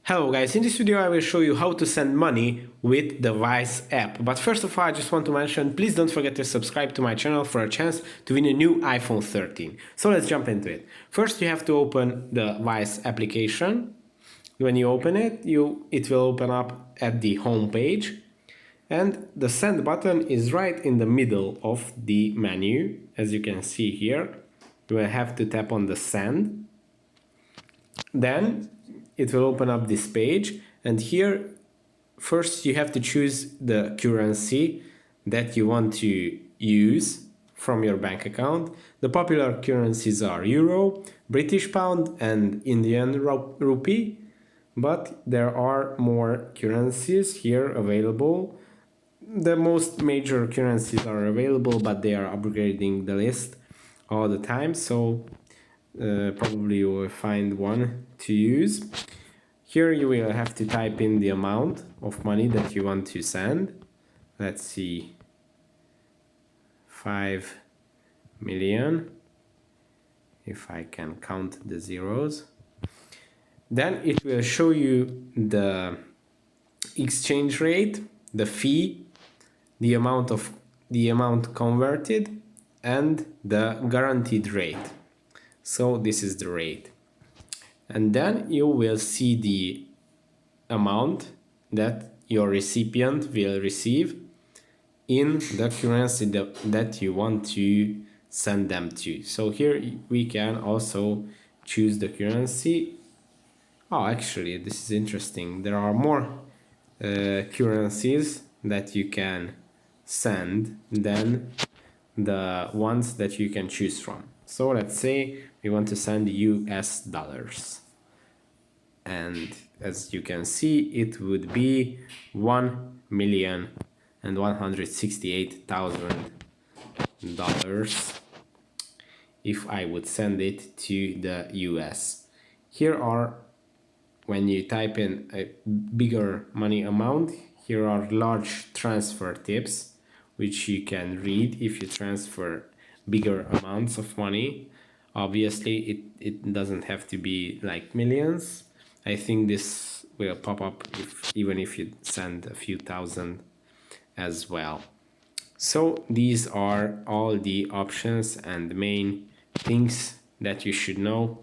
Hello guys, in this video I will show you how to send money with the Wise app. But first of all, I just want to mention, please don't forget to subscribe to my channel for a chance to win a new iPhone 13. So let's jump into it. First you have to open the Wise application. When you open it, it will open up at the home page. And the send button is right in the middle of the menu. As you can see here, you will have to tap on the send. Then it will open up this page, and here first you have to choose the currency that you want to use from your bank account. The popular currencies are Euro, British Pound and Indian Rupee, but there are more currencies here available. The most major currencies are available, but they are upgrading the list all the time, so probably you will find one to use. Here you will have to type in the amount of money that you want to send. Let's see, 5 million, if I can count the zeros. Then it will show you the exchange rate, the fee, the amount converted, and the guaranteed rate. So this is the rate. And then you will see the amount that your recipient will receive in the currency that you want to send them to. So here we can also choose the currency. Oh, actually, this is interesting. There are more currencies that you can send than the ones that you can choose from. So let's say we want to send US dollars. And as you can see, it would be $1,168,000 if I would send it to the US. Here are, when you type in a bigger money amount, here are large transfer tips which you can read if you transfer bigger amounts of money. Obviously it doesn't have to be like millions. I think this will pop up even if you send a few thousand as well. So these are all the options and the main things that you should know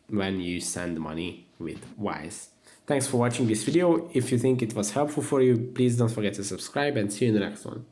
when you send money with Wise. Thanks for watching this video. If you think it was helpful for you, please don't forget to subscribe and see you in the next one.